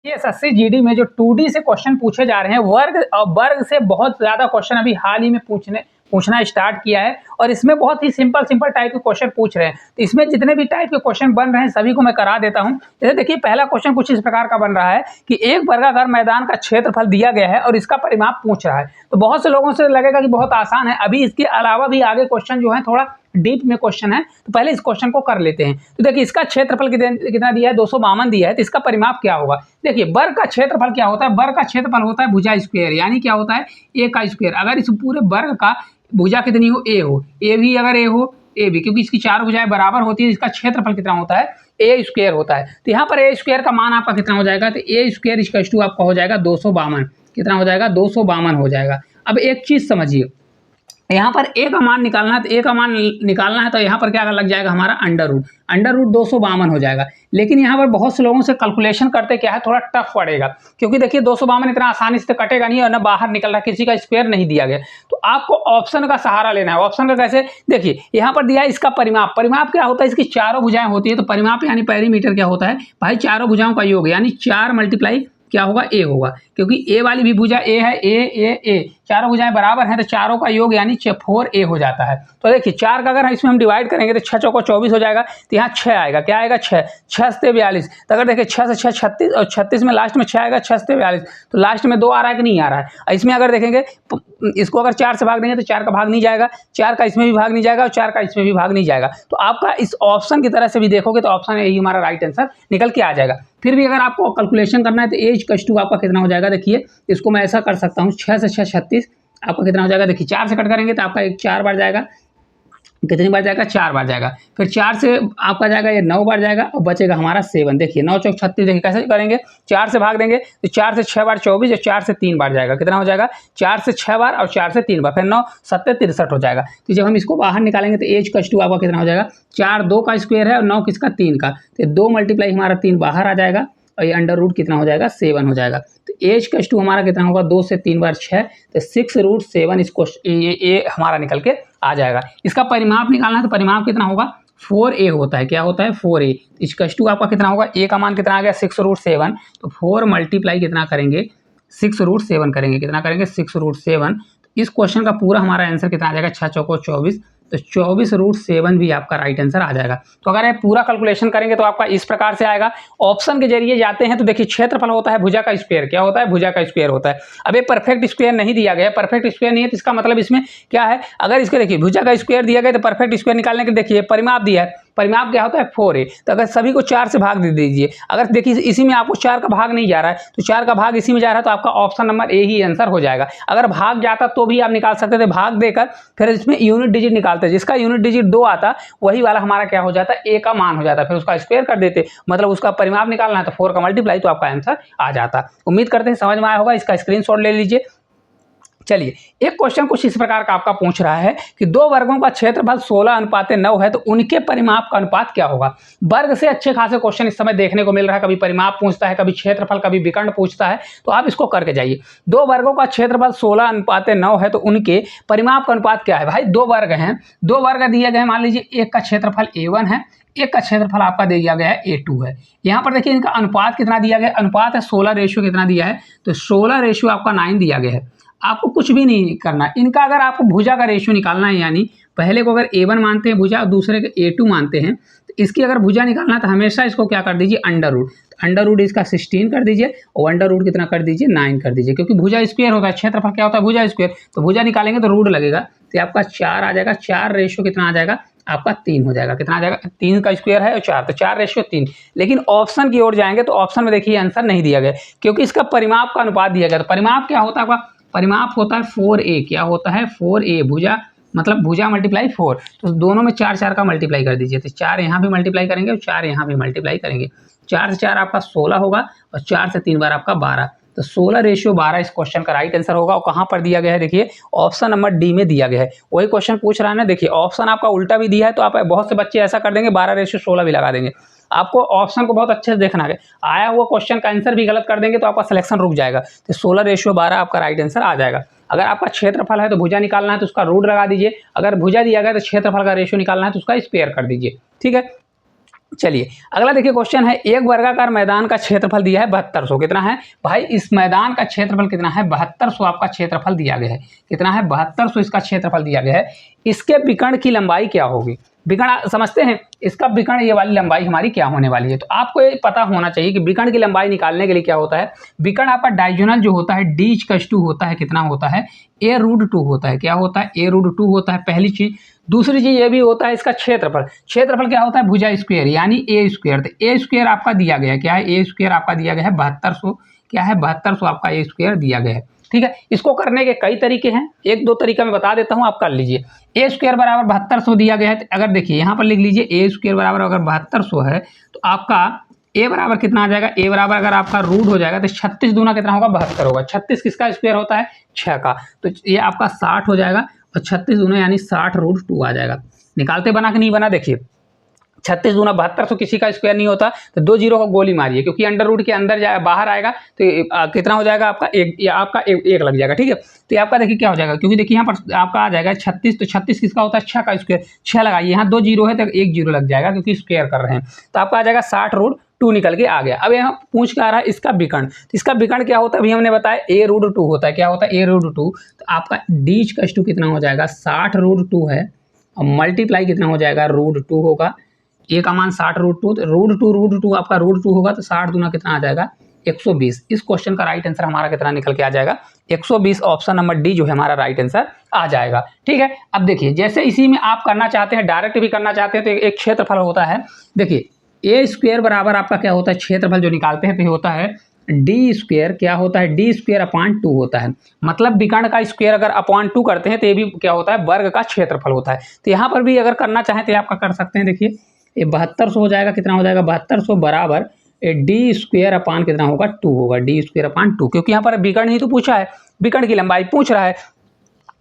ये SSC GD में जो 2D से क्वेश्चन पूछे जा रहे हैं, वर्ग से बहुत ज़्यादा क्वेश्चन अभी हाल ही में पूछना स्टार्ट किया है और इसमें बहुत ही सिंपल टाइप के क्वेश्चन पूछ रहे हैं। तो इसमें जितने भी टाइप के क्वेश्चन बन रहे हैं सभी को मैं करा देता हूं। जैसे देखिए पहला क्वेश्चन कुछ इस प्रकार का बन रहा है कि एक वर्गाकार मैदान का क्षेत्रफल दिया गया है और इसका परिमाप पूछ रहा है। तो बहुत से लोगों से लगेगा कि बहुत आसान है। अभी इसके अलावा भी आगे क्वेश्चन जो है थोड़ा डीप में क्वेश्चन है, तो पहले इस क्वेश्चन को कर लेते हैं। तो देखिए इसका क्षेत्रफल कितना दिया है, 252 दिया है। तो इसका परिमाप क्या होगा? देखिए वर्ग का क्षेत्रफल क्या होता है? वर्ग का क्षेत्रफल होता है भुजा स्क्वायर, यानी क्या होता है ए का स्क्वायर। अगर इस पूरे वर्ग का भुजा कितनी हो, ए हो, ए भी अगर ए हो, ए भी, क्योंकि इसकी चार भुजाएं बराबर होती है, इसका क्षेत्रफल कितना होता है, ए स्क्वायर होता है। तो यहाँ पर ए स्क्वायर का मान आपका कितना हो जाएगा? तो ए स्क्वायर इक्वल टू आपका हो जाएगा 252। कितना हो जाएगा? 252 हो जाएगा। अब एक चीज समझिए, यहाँ पर ए का मान निकालना है, तो ए का मान निकालना है तो यहाँ पर क्या लग जाएगा हमारा अंडर रूट 252 हो जाएगा। लेकिन यहाँ पर बहुत से लोगों से कैलकुलेशन करते क्या है, थोड़ा टफ पड़ेगा, क्योंकि देखिए 252 इतना आसानी से कटेगा नहीं और ना बाहर निकल रहा, किसी का स्क्वायर नहीं दिया गया। तो आपको ऑप्शन का सहारा लेना है। ऑप्शन का कैसे? देखिए यहाँ पर दिया है इसका परिमाप। परिमाप क्या होता है? इसकी चारों भुजाएं होती है। तो परिमाप यानी पेरीमीटर क्या होता है भाई? चारों भुजाओं का योग, यानी 4 मल्टीप्लाई क्या होगा? ए होगा, क्योंकि ए वाली भी भुजा ए है, ए चारों भुजाएं बराबर हैं, तो चारों का योग यानी 4a हो जाता है। तो देखिए 4 का अगर इसमें हम डिवाइड करेंगे तो 6 चौको 24 हो जाएगा। तो यहाँ 6 आएगा। क्या आएगा? 6 से 42। तो अगर देखिए 6 से 6 36 और 36 में लास्ट में 6 आएगा, 6 से 42। तो लास्ट में 2 आ रहा है कि नहीं आ रहा है? इसमें अगर देखेंगे इसको अगर 4 से भाग देंगे तो 4 का भाग नहीं जाएगा, 4 का इसमें भी भाग नहीं जाएगा और 4 का इसमें भी भाग नहीं जाएगा। तो आपका इस ऑप्शन की तरह से भी देखोगे तो ऑप्शन यही हमारा राइट आंसर निकल के आ जाएगा। फिर भी अगर आपको कैलकुलेशन करना है तो एज कस टू आपका कितना हो जाएगा? देखिए इसको मैं ऐसा कर सकता हूँ, 6 से 6 36 आपका कितना हो जाएगा? देखिए 4 से कट करेंगे तो आपका एक 4 बार जाएगा। कितनी बार जाएगा? 4 बार जाएगा। फिर 4 से आपका जाएगा ये 9 बार जाएगा और बचेगा हमारा 7। देखिए 9 चौक 36। देखिए कैसे करेंगे? 4 से भाग देंगे तो 4 से 6 बार 24 और 4 से 3 बार जाएगा। कितना हो जाएगा? 4 से 6 बार और 4 से 3 बार, फिर 9 7 63 हो जाएगा। तो जब हम इसको बाहर निकालेंगे तो एज कस टू आपका कितना हो जाएगा? 4 2 का स्क्वायर है और 9 किसका? 3 का। तो 2 मल्टीप्लाई हमारा 3 बाहर आ जाएगा और ये अंडर रूट कितना हो जाएगा? 7 हो जाएगा। तो एज कस टू हमारा कितना होगा? 2 से 3 बार 6, तो 6√7 इसको ये हमारा निकल के आ जाएगा। इसका परिमाप निकालना है तो परिमाप कितना होगा? 4a होता है। क्या होता है? 4a। इसकस टू आपका कितना होगा? a का मान कितना आ गया? 6√7। तो 4 मल्टीप्लाई कितना करेंगे? 6√7 करेंगे। कितना करेंगे? 6√7। इस क्वेश्चन का पूरा हमारा आंसर कितना आ जाएगा? 6 चौको 24। तो 24√7 भी आपका राइट आंसर आ जाएगा। तो अगर आप पूरा कैलकुलेशन करेंगे तो आपका इस प्रकार से आएगा। ऑप्शन के जरिए जाते हैं तो देखिए क्षेत्रफल होता है भुजा का स्क्वायर। क्या होता है? भुजा का स्क्वायर होता है। अब ये परफेक्ट स्क्वायर नहीं दिया गया, परफेक्ट स्क्वायर नहीं है, तो इसका मतलब इसमें क्या है? अगर इसके देखिए भुजा का स्क्वायर दिया गया तो परफेक्ट स्क्वायर निकालने के देखिए परिमाप दिया है। परिमाप क्या होता है? 4a। तो अगर सभी को 4 से भाग दे दीजिए। अगर देखिए इसी में आपको 4 का भाग नहीं जा रहा है तो 4 का भाग इसी में जा रहा है, तो आपका option number A he answer हो जाएगा। अगर भाग जाता तो भी आप निकाल सकते थे, भाग देकर फिर इसमें यूनिट डिजिट निकालते, जिसका यूनिट डिजिट 2 आता वही वाला हमारा क्या हो जाता? ए का मान हो जाता, फिर उसका स्क्वायर कर देते, मतलब उसका परिमाप निकालना है तो 4 का मल्टीप्लाई, तो आपका आंसर आ जाता। उम्मीद करते हैं समझ में आया होगा। इसका स्क्रीनशॉट ले लीजिए। चलिए एक क्वेश्चन कुछ इस प्रकार का आपका पूछ रहा है कि दो वर्गों का क्षेत्रफल 16:9 है, तो उनके परिमाप का अनुपात क्या होगा? वर्ग से अच्छे खासे क्वेश्चन इस समय देखने को मिल रहा है। कभी परिमाप पूछता है, कभी क्षेत्रफल, कभी विकर्ण पूछता है, तो आप इसको करके जाइए। दो वर्गों का क्षेत्रफल 16:9 है, तो उनके परिमाप का अनुपात क्या है? भाई दो वर्ग हैं, दो वर्ग दिए गए, मान लीजिए एक का क्षेत्रफल A1 है, एक का क्षेत्रफल आपका दिया गया है A2 है। यहाँ पर देखिए इनका अनुपात कितना दिया गया? अनुपात है 16 रेशियो कितना दिया है? तो 16 रेशियो आपका 9 दिया गया है। आपको कुछ भी नहीं करना इनका। अगर आपको भुजा का रेशियो निकालना है, यानी पहले को अगर A1 मानते हैं भुजा और दूसरे को A2 मानते हैं, तो इसकी अगर भुजा निकालना है तो हमेशा इसको क्या कर दीजिए? Under root. अंडर रूट इसका 16 कर दीजिए और अंडर रूट कितना कर दीजिए? 9 कर दीजिए, क्योंकि भुजा स्क्वायर होता है, क्षेत्रफल क्या होता है? भुजा स्क्वायर। तो भुजा निकालेंगे तो रूट लगेगा, तो आपका 4 आ जाएगा। 4 रेशियो कितना आ जाएगा? आपका 3 हो जाएगा। कितना आ जाएगा? 3 का स्क्वायर है और 4, तो 4 रेशियो 3। लेकिन ऑप्शन की ओर जाएंगे तो ऑप्शन में देखिए आंसर नहीं दिया गया, क्योंकि इसका परिमाप का अनुपात दिया गया। तो परिमाप क्या होता है आपका? परिमाप होता है 4a। क्या होता है? 4a। भुजा मतलब भुजा मल्टीप्लाई 4, तो दोनों में 4 4 का मल्टीप्लाई कर दीजिए। तो 4 यहाँ भी मल्टीप्लाई करेंगे और 4 यहाँ भी मल्टीप्लाई करेंगे। 4 से 4 आपका 16 होगा और 4 से 3 बार आपका 12, तो 16 रेशियो 12 इस क्वेश्चन का राइट आंसर होगा। और कहाँ पर दिया गया है? देखिए ऑप्शन नंबर डी में दिया गया है। वही क्वेश्चन पूछ रहा है ना, देखिए ऑप्शन आपका उल्टा भी दिया है, तो आप बहुत से बच्चे ऐसा कर देंगे 12 रेशियो 16 भी लगा देंगे। आपको ऑप्शन को बहुत अच्छे से देखना है। आया हुआ क्वेश्चन का आंसर भी गलत कर देंगे तो आपका सिलेक्शन रुक जाएगा। तो 16 रेशियो 12 आपका राइट आंसर आ जाएगा। अगर आपका क्षेत्रफल है तो भुजा निकालना है तो उसका रूट लगा दीजिए। अगर भुजा दिया गया तो क्षेत्रफल का रेशियो निकालना है तो उसका स्क्वायर कर दीजिए। ठीक है, चलिए अगला देखिए क्वेश्चन है, एक वर्गाकार मैदान का क्षेत्रफल दिया है 7200। कितना है भाई, इस मैदान का क्षेत्रफल कितना है 7200 आपका क्षेत्रफल दिया गया है। कितना है 7200 इसका क्षेत्रफल दिया गया है। इसके विकर्ण की लंबाई क्या होगी, विकर्ण समझते हैं, इसका विकर्ण ये वाली लंबाई हमारी क्या होने वाली है। तो आपको ये पता होना चाहिए कि विकर्ण की लंबाई निकालने के लिए क्या होता है, विकर्ण आपका डायगोनल जो होता है d/2 होता है। कितना होता है a√2 होता है। क्या होता है a√2 होता है, पहली चीज। दूसरी चीज ये भी होता है इसका क्षेत्रफल। क्षेत्रफल क्या होता है भुजा स्क्वायर यानी ए स्क्वायर। तो ए स्क्वायर आपका दिया गया है, क्या है ए स्क्वायर आपका दिया गया है 7200। क्या है 7200 आपका ए स्क्वायर दिया गया है। ठीक है, इसको करने के कई तरीके हैं, एक दो तरीका मैं बता देता हूं, आप कर लीजिए। ए स्क्वायर बराबर 7200 दिया गया है, तो अगर देखिए यहाँ पर लिख लीजिए ए स्क्वायर बराबर अगर 7200 है तो आपका ए बराबर कितना आ जाएगा, ए बराबर अगर आपका रूट हो जाएगा तो 36 दूना कितना होगा 72 होगा। 36 किसका स्क्वायर होता है 6 का, तो ये आपका 60 हो जाएगा और 36 दूना यानी 60√2 आ जाएगा। निकालते बना कि नहीं बना, देखिए 36 दूना 7200 किसी का स्क्वायर नहीं होता, तो 2 जीरो को गोली मारिए क्योंकि अंडर रूट के अंदर जाए बाहर आएगा तो कितना हो जाएगा आपका एक, या आपका एक लग जाएगा। ठीक है, तो आपका देखिए क्या हो जाएगा, क्योंकि देखिए यहाँ पर आपका आ जाएगा 36, तो 36 किसका होता है 6 का स्क्वायर। 6 लगाइए, यहाँ 2 जीरो है तो 1 जीरो लग जाएगा क्योंकि स्क्वायर कर रहे हैं, तो आपका आ जाएगा 60√2 निकल के आ गया। अब यहाँ पूछ के आ रहा है इसका विकर्ण, तो इसका विकर्ण क्या होता है अभी हमने बताया a√2 होता है। क्या होता है a√2, तो आपका d/2 कितना हो जाएगा 60√2 है और मल्टीप्लाई कितना हो जाएगा √2 होगा। ए का मान 60√2, तो √2 आपका √2 होगा तो 60 दूना कितना आ जाएगा 120। इस क्वेश्चन का राइट आंसर हमारा कितना निकल के आ जाएगा 120। ऑप्शन नंबर डी जो है हमारा राइट आंसर आ जाएगा। ठीक है, अब देखिए जैसे इसी में आप करना चाहते हैं, डायरेक्ट भी करना चाहते हैं, तो एक क्षेत्रफल होता है। देखिए ए स्क्वायर बराबर आपका क्या होता है, क्षेत्रफल जो निकालते हैं तो ये होता है डी स्क्वायर। क्या होता है d²/2 होता है। मतलब विकर्ण का स्क्वायर अगर /2 करते हैं तो ये भी क्या होता है वर्ग का क्षेत्रफल होता है। तो यहाँ पर भी अगर करना चाहें तो आपका कर सकते हैं। देखिए ये 7200 हो जाएगा, कितना हो जाएगा 7200 बराबर d² कितना होगा 2 होगा, d²/2, क्योंकि यहाँ पर विकर्ण ही तो पूछा है, विकर्ण की लंबाई पूछ रहा है।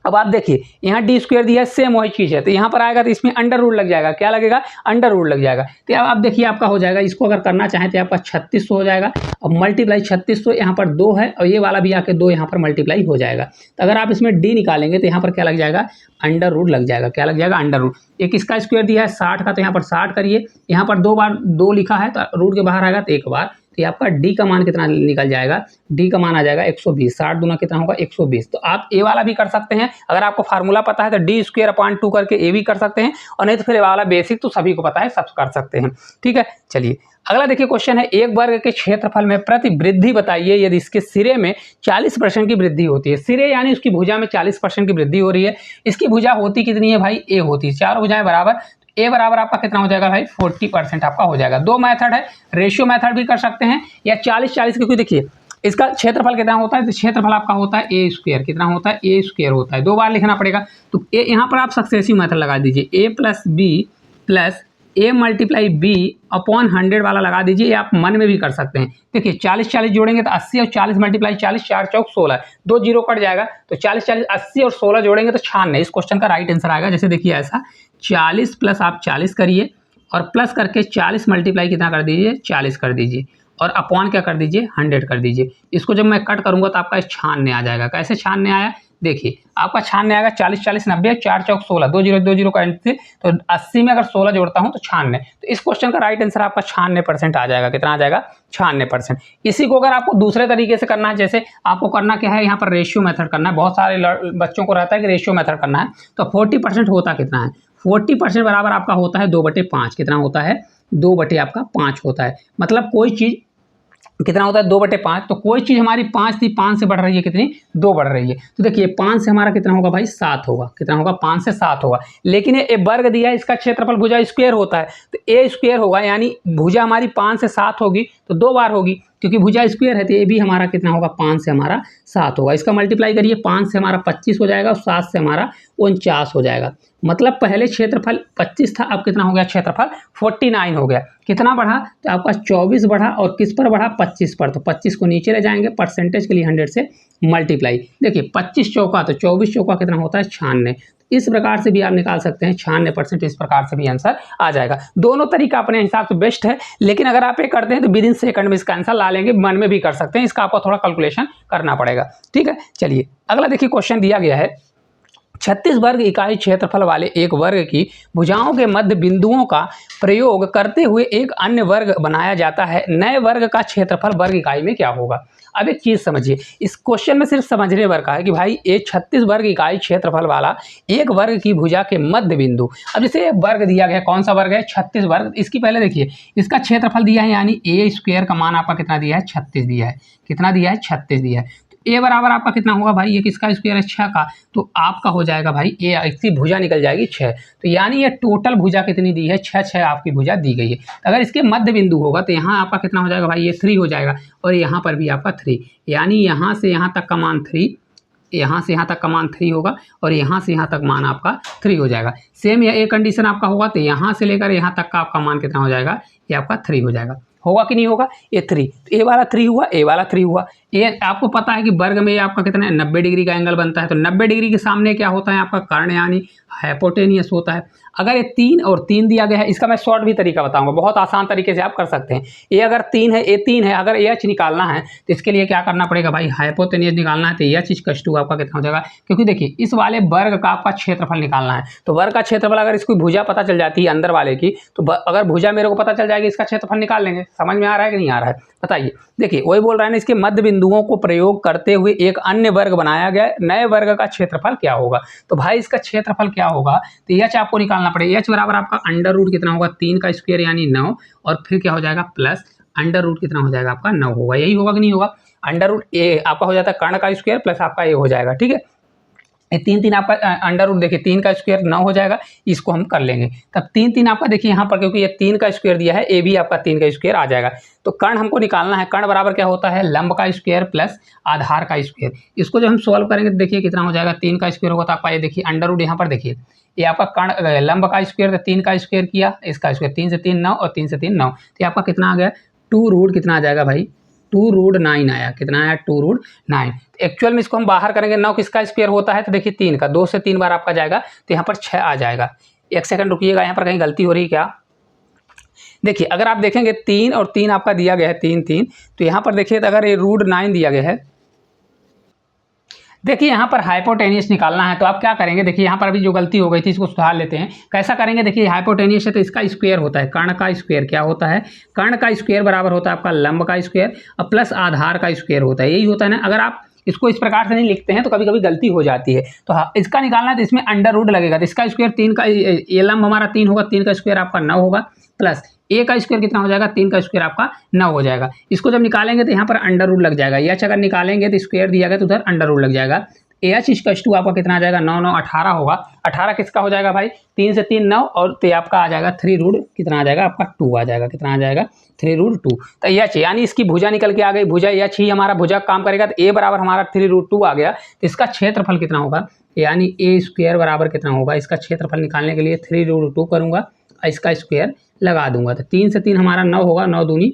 अब आप देखिए यहाँ d² दिया है, सेम वही चीज़ है, तो यहाँ पर आएगा तो इसमें अंडर रूट लग जाएगा। क्या लगेगा अंडर रूट लग जाएगा। तो अब आप देखिए आपका हो जाएगा, इसको अगर करना चाहें तो आपका 3600 हो जाएगा और मल्टीप्लाई 3600 यहाँ पर 2 है और ये वाला भी आके 2 यहाँ पर मल्टीप्लाई हो जाएगा। तो अगर आप इसमें d निकालेंगे तो यहाँ पर क्या लग जाएगा अंडर रूट लग जाएगा। क्या लग जाएगा अंडर रूट। एक इसका स्क्वायर दिया है 60 का, तो यहाँ पर 60 करिए, यहाँ पर 2 बार 2 लिखा है तो रूट के बाहर आएगा तो एक बार, तो आपका d का मान कितना निकल जाएगा, d का मान आ जाएगा 120। 60 दूना कितना होगा 120। तो आप ए वाला भी कर सकते हैं, अगर आपको फार्मूला पता है तो d²/2 करके ए भी कर सकते हैं, और नहीं तो फिर ए वाला बेसिक तो सभी को पता है, सब कर सकते हैं। ठीक है, चलिए अगला देखिए क्वेश्चन है, एक वर्ग के क्षेत्रफल में प्रति वृद्धि बताइए यदि इसके सिरे में 40% की वृद्धि होती है। सिरे यानी उसकी भुजा में 40% की वृद्धि हो रही है। इसकी भुजा होती कितनी है भाई ए होती है, 4 भुजाएं बराबर, ए बराबर आपका कितना हो जाएगा भाई 40% आपका हो जाएगा। 2 मेथड है, रेशियो मेथड भी कर सकते हैं या 40-40, क्योंकि देखिए इसका क्षेत्रफल कितना होता है, तो क्षेत्रफल आपका होता है ए स्क्वायर। कितना होता है ए स्क्वायर होता है, 2 बार लिखना पड़ेगा। तो ए यहाँ पर आप सक्सेसिव मेथड लगा दीजिए, a + b + a × b/100 वाला लगा दीजिए, आप मन में भी कर सकते हैं। देखिए 40-40 जोड़ेंगे तो 80 और 40 × 40 4 चौक 16, 2 जीरो कट जाएगा, तो 40-40 80 और 16 जोड़ेंगे तो 96। इस क्वेश्चन का राइट आंसर आएगा। जैसे देखिए ऐसा 40 + आप 40 करिए और प्लस करके 40 मल्टीप्लाई कितना कर दीजिए 40 कर दीजिए और अपॉन क्या कर दीजिए 100 कर दीजिए। इसको जब मैं कट करूंगा तो आपका 96 आ जाएगा। कैसे 96 आया, देखिए आपका 96 आएगा, 40 40 90, 4 चौक 16, 2 जीरो का एंट्री, तो 80 में अगर 16 जोड़ता हूं तो 96। तो इस क्वेश्चन का राइट आंसर आपका 96% आ जाएगा। कितना आ जाएगा 96%। इसी को अगर आपको दूसरे तरीके से करना है, जैसे आपको करना क्या है, यहाँ पर रेशियो मेथड करना है। बहुत सारे बच्चों को रहता है कि रेशियो मेथड करना है, तो 40% होता कितना है, 40% बराबर आपका होता है 2/5। कितना होता है 2/5 होता है। मतलब कोई चीज़ कितना होता है 2/5, तो कोई चीज़ हमारी 5 थी, 5 से बढ़ रही है, कितनी 2 बढ़ रही है। तो देखिए 5 से हमारा कितना होगा भाई 7 होगा। कितना होगा 5 से 7 होगा। लेकिन ये वर्ग दिया है, इसका क्षेत्रफल भुजा स्क्वायर होता है, तो ए स्क्वायर होगा, यानी भुजा हमारी 5 से 7 होगी तो 2 बार होगी, क्योंकि भुजा स्क्वायर है तो ये भी हमारा कितना होगा 5 से हमारा 7 होगा। इसका मल्टीप्लाई करिए, 5 से हमारा 25 हो जाएगा और 7 से हमारा 49 हो जाएगा। मतलब पहले क्षेत्रफल 25 था, अब कितना हो गया क्षेत्रफल 49 हो गया। कितना बढ़ा, तो आपका 24 बढ़ा और किस पर बढ़ा 25 पर, तो 25 को नीचे ले जाएंगे, परसेंटेज के लिए 100 से मल्टीप्लाई। देखिए 25 चौका तो 24 चौका कितना होता है 96। इस प्रकार से भी आप निकाल सकते हैं 96%। इस प्रकार से भी आंसर आ जाएगा। दोनों तरीका अपने हिसाब से बेस्ट है, लेकिन अगर आप ये करते हैं तो विदिन सेकंड में इसका आंसर ला लेंगे, मन में भी कर सकते हैं, इसका आपको थोड़ा कैलकुलेशन करना पड़ेगा। ठीक है, चलिए अगला देखिए क्वेश्चन दिया गया है, 36 वर्ग इकाई क्षेत्रफल वाले एक वर्ग की भुजाओं के मध्य बिंदुओं का प्रयोग करते हुए एक अन्य वर्ग बनाया जाता है। नए वर्ग का क्षेत्रफल वर्ग इकाई में क्या होगा? अब एक चीज़ समझिए, इस क्वेश्चन में सिर्फ समझने वर्ग का है कि भाई ये 36 वर्ग इकाई क्षेत्रफल वाला एक वर्ग की भुजा के मध्य बिंदु। अब जैसे वर्ग दिया गया, कौन सा वर्ग है? 36 वर्ग। इसकी पहले देखिए, इसका क्षेत्रफल दिया है, यानी ए स्क्वायर का मान आपका कितना दिया है? 36 दिया है। कितना दिया है? 36 दिया है। ए बराबर आपका कितना होगा भाई? ये किसका स्क्वायर है? 6 का। तो आपका हो जाएगा भाई ए, इसकी भुजा निकल जाएगी 6। तो यानी ये टोटल भुजा कितनी दी है? 6 आपकी भुजा दी गई है। अगर इसके मध्य बिंदु होगा तो यहाँ आपका कितना हो जाएगा भाई? ये 3 हो जाएगा, और यहाँ पर भी आपका 3, यानी यहाँ से यहाँ तक का मान 3, यहाँ से यहाँ तक का मान 3 होगा, और यहाँ से यहाँ तक मान आपका 3 हो जाएगा। सेम ये कंडीशन आपका होगा तो यहाँ से लेकर यहाँ तक का आपका मान कितना हो जाएगा? ये आपका 3 हो जाएगा। होगा कि नहीं होगा? ये 3, तो ए वाला 3 हुआ, ए वाला 3 हुआ। ये आपको पता है कि वर्ग में आपका कितना है? 90 डिग्री का एंगल बनता है। तो 90 डिग्री के सामने क्या होता है? आपका कर्ण, यानी हाइपोटेनियस होता है। अगर ये 3 और 3 दिया गया है, इसका मैं शॉर्ट भी तरीका बताऊंगा, बहुत आसान तरीके से आप कर सकते हैं। ये अगर 3 है, ये 3 है, अगर एच निकालना है तो इसके लिए क्या करना पड़ेगा भाई? हाइपोटेनियस निकालना है। तो एच इक्वल्स टू आपका कितना हो जाएगा? क्योंकि देखिए, इस वाले वर्ग का आपका क्षेत्रफल निकालना है, तो वर्ग का क्षेत्रफल अगर इसकी भुजा पता चल जाती है अंदर वाले की, तो अगर भुजा मेरे को पता चल जाएगी, इसका क्षेत्रफल निकाल लेंगे। समझ में आ रहा है कि नहीं आ रहा है? बताइए। देखिए, वही बोल रहा है ना, इसके मध्य बिंदुओं को प्रयोग करते हुए एक अन्य वर्ग बनाया गया। नए वर्ग का क्षेत्रफल क्या होगा? तो भाई इसका क्षेत्रफल क्या होगा? तो एच आपको निकालना पड़ेगा। एच बराबर आपका अंडर रूट कितना होगा? 3 का स्क्वायर यानी 9, और फिर क्या हो जाएगा? प्लस अंडर रूट कितना हो जाएगा? आपका 9 होगा। यही होगा कि नहीं होगा? अंडर रूट ए आपका हो जाता है कर्ण का स्क्वायर प्लस आपका ए हो जाएगा। ठीक है, ये 3 आपका अंडर रूट, देखिए 3 का स्क्वायर 9 हो जाएगा, इसको हम कर लेंगे। तब 3 आपका देखिए यहाँ पर, क्योंकि ये 3 का स्क्वायर दिया है, ए भी आपका 3 का स्क्वायर आ जाएगा। तो कर्ण हमको निकालना है। कर्ण बराबर क्या होता है? लंब का स्क्वायर प्लस आधार का स्क्वायर। इसको जब हम सॉल्व करेंगे तो देखिए कितना हो जाएगा? 3 का स्क्वायर होगा तो आपका ये देखिए अंडर रूट, यहाँ पर देखिए ये आपका कर्ण लंब का स्क्वायर, तो 3 का स्क्वायर किया, इसका स्क्वायर 3 से 3 9, और 3 से 3 9, तो आपका कितना आ गया? 2 रूट कितना आ जाएगा भाई? 2 रूट 9 आया। कितना आया? 2 रूट 9। एक्चुअल में इसको हम बाहर करेंगे, 9 किसका स्क्वायर होता है? तो देखिए 3 का, 2 से 3 बार आपका जाएगा, तो यहाँ पर 6 आ जाएगा। एक सेकंड रुकिएगा, यहाँ पर कहीं गलती हो रही है क्या? देखिए, अगर आप देखेंगे 3 और 3 आपका दिया गया है, 3 3, तो यहाँ पर देखिए अगर ये रूट 9 दिया गया है, देखिए यहाँ पर हाइपोटेनियस निकालना है, तो आप क्या करेंगे? देखिए यहाँ पर अभी जो गलती हो गई थी, इसको सुधार लेते हैं। कैसा करेंगे? देखिए हाइपोटेनियस है तो इसका स्क्वायर होता है, कर्ण का स्क्वायर क्या होता है? कर्ण का स्क्वायर बराबर होता है आपका लंब का स्क्वायर और प्लस आधार का स्क्वायर होता है। यही होता है ना। अगर आप इसको इस प्रकार से नहीं लिखते हैं तो कभी कभी गलती हो जाती है। तो हाँ, इसका निकालना है तो इसमें अंडर रूट लगेगा, तो इसका स्क्वायर 3 का, ये लंब हमारा 3 होगा, 3 का स्क्वायर आपका 9 होगा, प्लस ए का स्क्वायर कितना हो जाएगा? 3 का स्क्वायर आपका 9 हो जाएगा। इसको जब निकालेंगे तो यहाँ पर अंडर रूट लग जाएगा। एच अगर निकालेंगे तो स्क्वायर दिया गया तो उधर अंडर रूट लग जाएगा। एच इक्वल्स टू आपका कितना आ जाएगा? 9 9 18 होगा। 18 किसका हो जाएगा भाई? 3 से 3 9, और तो आपका आ जाएगा 3 रूट कितना आ जाएगा? आपका 2 आ जाएगा। कितना आ जाएगा? 3 रूट 2। तो एच, यानी इसकी भुजा निकल के आ गई। भुजा एच ही हमारा भुजा काम करेगा, तो ए बराबर हमारा 3 रूट 2 आ गया। तो इसका क्षेत्रफल कितना होगा? यानी ए स्क्वायर बराबर कितना होगा? इसका क्षेत्रफल निकालने के लिए 3 रूट 2 करूँगा, इसका स्क्वायर लगा दूंगा, तो 3 से 3 हमारा 9 होगा, 9 दूनी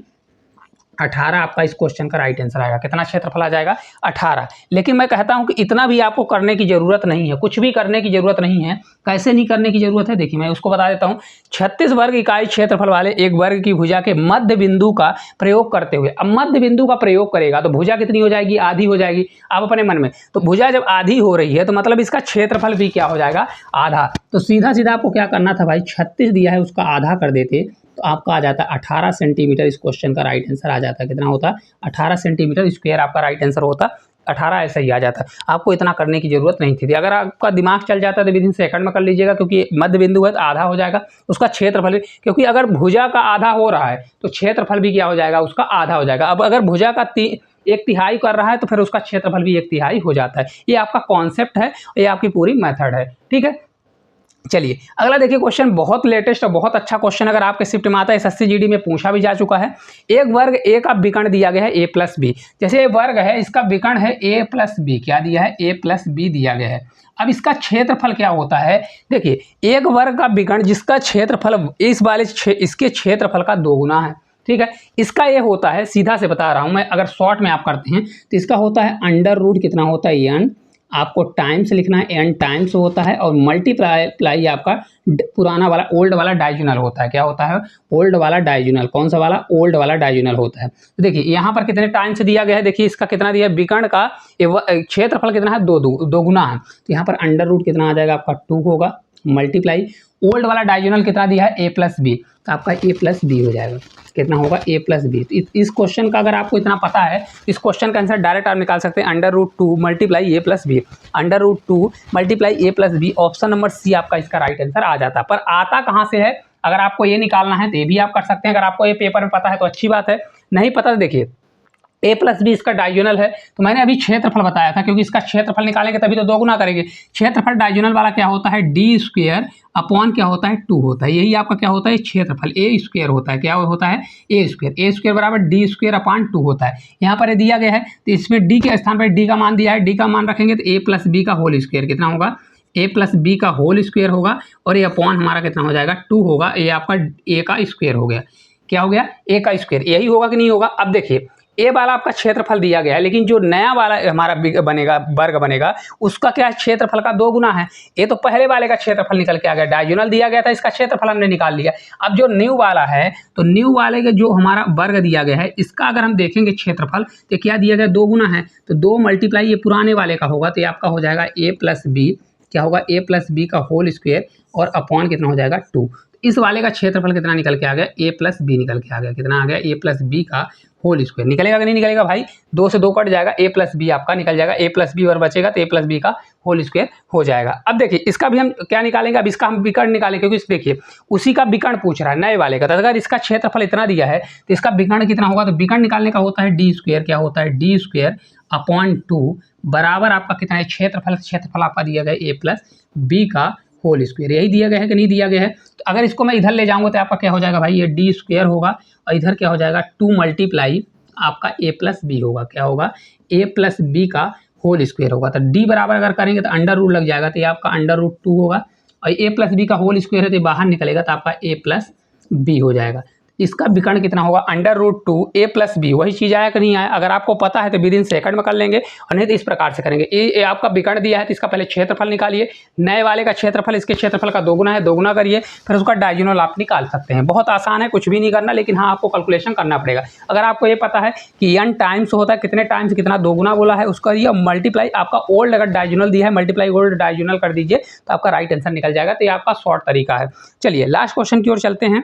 18 आपका इस क्वेश्चन का राइट आंसर आएगा। कितना क्षेत्रफल आ जाएगा? 18। लेकिन मैं कहता हूं कि इतना भी आपको करने की जरूरत नहीं है, कुछ भी करने की जरूरत नहीं है। कैसे नहीं करने की जरूरत है? देखिए मैं उसको बता देता हूं। 36 वर्ग इकाई क्षेत्रफल वाले एक वर्ग की भुजा के मध्य बिंदु का प्रयोग करते हुए, अब मध्य बिंदु का प्रयोग करेगा तो भुजा कितनी हो जाएगी? आधी हो जाएगी। आप अपने मन में, तो भुजा जब आधी हो रही है तो मतलब इसका क्षेत्रफल भी क्या हो जाएगा? आधा। तो सीधा सीधा आपको क्या करना था भाई? 36 दिया है, उसका आधा कर देते तो आपका आ जाता है 18 सेंटीमीटर। इस क्वेश्चन का राइट आंसर आ जाता है। कितना होता? 18 सेंटीमीटर स्क्वायर आपका राइट आंसर होता। 18 ऐसा ही आ जाता। आपको इतना करने की जरूरत नहीं थी। अगर आपका दिमाग चल जाता है तो विदिन सेकंड में कर लीजिएगा, क्योंकि मध्य बिंदु है तो आधा हो जाएगा उसका क्षेत्रफल। क्योंकि अगर भुजा का आधा हो रहा है तो क्षेत्रफल भी क्या हो जाएगा? उसका आधा हो जाएगा। अब अगर भुजा का 1/3 कर रहा है तो फिर उसका क्षेत्रफल भी 1/3 हो जाता है। ये आपका कॉन्सेप्ट है, ये आपकी पूरी मेथड है। ठीक है, चलिए अगला देखिए क्वेश्चन, बहुत लेटेस्ट और बहुत अच्छा क्वेश्चन अगर आपके शिफ्ट में आता है, एसएससी जीडी में पूछा भी जा चुका है। एक वर्ग ए का विकर्ण दिया गया है ए प्लस बी। जैसे ये वर्ग है, इसका विकर्ण है ए प्लस बी। क्या दिया है? ए प्लस बी दिया गया है। अब इसका क्षेत्रफल क्या होता है? देखिए, एक वर्ग का विकर्ण जिसका क्षेत्रफल इस वाले इसके क्षेत्रफल का 2 गुना है। ठीक है, इसका ये होता है, सीधा से बता रहा हूं मैं, अगर शॉर्ट में आप करते हैं तो इसका होता है अंडर रूट कितना होता है? n आपको टाइम्स लिखना है, एन टाइम्स होता है, और मल्टीप्लाई आपका पुराना वाला ओल्ड वाला डायगोनल होता है। क्या होता है? ओल्ड वाला डायगोनल। कौन सा वाला? ओल्ड वाला डायगोनल होता है। तो देखिए यहाँ पर कितने टाइम्स दिया गया है, देखिए इसका कितना दिया है, विकर्ण का क्षेत्रफल कितना है, दो गुना है। तो यहाँ पर अंडर रूट कितना आ जाएगा आपका 2 होगा, मल्टीप्लाई ओल्ड वाला डायगोनल कितना दिया है, a प्लस बी, तो आपका a प्लस बी हो जाएगा। कितना होगा? a plus B. तो इस क्वेश्चन का अगर आपको इतना पता है, इस क्वेश्चन का आंसर डायरेक्ट आप निकाल सकते हैं, under root 2 multiply a plus B, under root 2 multiply a plus B. Option number C आपका इसका राइट आंसर आ जाता है। पर आता कहाँ से है, अगर आपको ये निकालना है तो ये भी आप कर सकते हैं। अगर आपको ये पेपर में पता है तो अच्छी बात है, नहीं पता तो देखिए a प्लस बी इसका डायगोनल है, तो मैंने अभी क्षेत्रफल बताया था, क्योंकि इसका क्षेत्रफल निकालेंगे तभी तो दो गुना करेंगे। क्षेत्रफल डायगोनल वाला क्या होता है, डी स्क्वायर अपॉन क्या होता है, 2 होता है। यही आपका क्या होता है, क्षेत्रफल ए स्क्वायर होता है। क्या होता है? ए स्क्वायर बराबर डी स्क्वायर अपॉन 2 होता है। यहाँ पर दिया गया है तो इसमें डी के स्थान पर डी का मान दिया है, डी का मान रखेंगे तो ए प्लस बी का होल स्क्वायर कितना होगा, ए प्लस बी का होल स्क्वायर होगा, और ये अपॉन हमारा कितना हो जाएगा, 2 होगा। ये आपका ए का स्क्वायर हो गया। क्या हो गया? ए का स्क्वायर। यही होगा कि नहीं होगा? अब देखिए ए वाला आपका क्षेत्रफल दिया गया है, लेकिन जो नया वाला हमारा बनेगा, वर्ग बनेगा, उसका क्या है, क्षेत्रफल का 2 गुना है। ये तो पहले वाले का क्षेत्रफल निकल के आ गया, डायगोनल दिया गया था, इसका क्षेत्रफल हमने निकाल लिया। अब जो न्यू वाला है, तो न्यू वाले का जो हमारा वर्ग दिया गया है, इसका अगर हम देखेंगे क्षेत्रफल, तो क्या दिया गया, 2 गुना है, तो 2 मल्टीप्लाई ये पुराने वाले का होगा, तो ये आपका हो जाएगा ए प्लस बी। क्या होगा? ए प्लस बी का होल स्क्वायर, और अपॉन कितना हो जाएगा, 2। इस वाले का क्षेत्रफल कितना निकल के आ गया, ए प्लस बी निकल के आ गया। कितना आ गया? ए प्लस बी का होल स्क्वायर। निकलेगा कि नहीं निकलेगा भाई? 2 से 2 कट जाएगा, ए प्लस बी आपका निकल जाएगा, ए प्लस बी और बचेगा तो ए प्लस बी का होल स्क्वायर हो जाएगा। अब देखिए इसका भी हम क्या निकालेंगे, अब इसका हम विकर्ण निकालेंगे, क्योंकि देखिए उसी का विकर्ण पूछ रहा है नए वाले का। तो अगर इसका क्षेत्रफल इतना दिया है तो इसका विकर्ण कितना होगा, तो विकर्ण निकालने का होता है डी स्क्वायर। क्या होता है? डी स्क्वायर अपॉन 2 बराबर आपका कितना है, क्षेत्रफल आपका दिया गया ए प्लस बी का होल स्क्वायर। यही दिया गया है कि नहीं दिया गया है? तो अगर इसको मैं इधर ले जाऊंगा तो आपका क्या हो जाएगा भाई, ये डी स्क्वायर होगा, और इधर क्या हो जाएगा, 2 मल्टीप्लाई आपका ए प्लस बी होगा। क्या होगा? ए प्लस बी का होल स्क्वायर होगा। तो डी बराबर अगर करेंगे तो अंडर रूट लग जाएगा, तो ये आपका अंडर रूट 2 होगा, और ए प्लस बी का होल स्क्वायर है तो बाहर निकलेगा, तो आपका ए प्लस बी हो जाएगा। इसका विकर्ण कितना होगा, अंडर रूट 2 ए प्लस बी। वही चीज़ आया कि नहीं आया? अगर आपको पता है तो विदिन सेकंड में कर लेंगे, और नहीं तो इस प्रकार से करेंगे। ए आपका विकर्ण दिया है तो इसका पहले क्षेत्रफल निकालिए, नए वाले का क्षेत्रफल इसके क्षेत्रफल का 2 गुना है, 2 गुना करिए, फिर उसका डायगोनल आप निकाल सकते हैं। बहुत आसान है, कुछ भी नहीं करना, लेकिन हाँ आपको कैलकुलेशन करना पड़ेगा। अगर आपको ये पता है कि n टाइम्स होता है, कितने टाइम्स कितना 2 गुना बोला है, उसका ये मल्टीप्लाई आपका ओल्ड अगर डायगोनल दिया है, मल्टीप्लाई ओल्ड डायगोनल कर दीजिए, तो आपका राइट आंसर निकल जाएगा। तो ये आपका शॉर्ट तरीका है। चलिए लास्ट क्वेश्चन की ओर चलते हैं।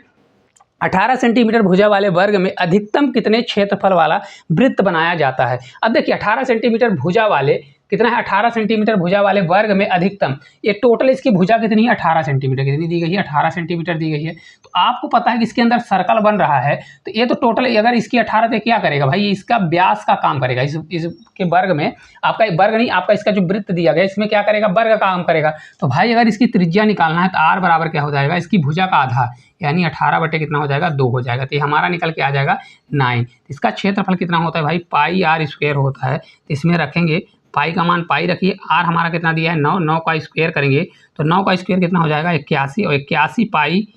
18 सेंटीमीटर भुजा वाले वर्ग में अधिकतम कितने क्षेत्रफल वाला वृत्त बनाया जाता है? अब देखिए 18 सेंटीमीटर भुजा वाले कितना है, 18 सेंटीमीटर भुजा वाले वर्ग में अधिकतम, ये टोटल इसकी भुजा कितनी है, 18 सेंटीमीटर कितनी दी गई है, 18 सेंटीमीटर दी गई है। तो आपको पता है कि इसके अंदर सर्कल बन रहा है, तो ये तो टोटल अगर इसकी 18 तो क्या करेगा भाई, इसका व्यास का काम करेगा। इसके वर्ग में आपका वर्ग नहीं, आपका इसका जो वृत्त दिया गया इसमें क्या करेगा, वर्ग का काम करेगा। तो भाई अगर इसकी त्रिज्या निकालना है तो आर बराबर क्या हो जाएगा, इसकी भुजा का आधा, यानी 18 बटे कितना हो जाएगा, 2 हो जाएगा। तो ये हमारा निकल के आ जाएगा 9। इसका क्षेत्रफल कितना होता है भाई, पाई आर स्क्वायर होता है। तो इसमें रखेंगे पाई का मान पाई रखिए, आर हमारा कितना दिया है 9, 9 का स्क्वायर करेंगे तो 9 का स्क्वायर कितना हो जाएगा 81, और 81 पाई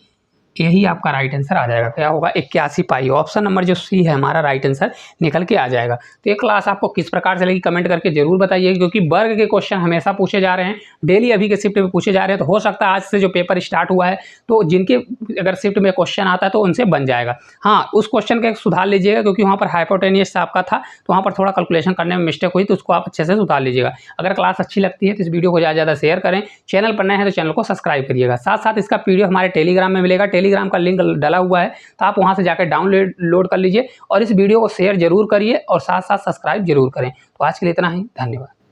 यही आपका राइट आंसर आ जाएगा। क्या होगा, 81 पाई। ऑप्शन नंबर जो सी है हमारा राइट आंसर निकल के आ जाएगा। तो ये क्लास आपको किस प्रकार से लगी कमेंट करके जरूर बताइए, क्योंकि वर्ग के क्वेश्चन हमेशा पूछे जा रहे हैं, डेली अभी के शिफ्ट में पूछे जा रहे हैं। तो हो सकता है आज से जो पेपर स्टार्ट हुआ है तो जिनके अगर शिफ्ट में क्वेश्चन आता है तो उनसे बन जाएगा। हाँ, उस क्वेश्चन का सुधार लीजिएगा, क्योंकि वहाँ पर हाइपोटेनियस आपका था तो वहाँ पर थोड़ा कैलकुलेशन करने में मिस्टेक हुई, तो उसको आप अच्छे से सुधार लीजिएगा। अगर क्लास अच्छी लगती है तो इस वीडियो को ज़्यादा शेयर करें, चैनल पर नए हैं तो चैनल को सब्सक्राइब करिएगा। साथ साथ इसका पीडीएफ हमारे टेलीग्राम में मिलेगा, टेलीग्राम का लिंक डला हुआ है, तो आप वहां से जाकर डाउनलोड कर लीजिए, और इस वीडियो को शेयर जरूर करिए और साथ साथ सब्सक्राइब जरूर करें। तो आज के लिए इतना ही, धन्यवाद।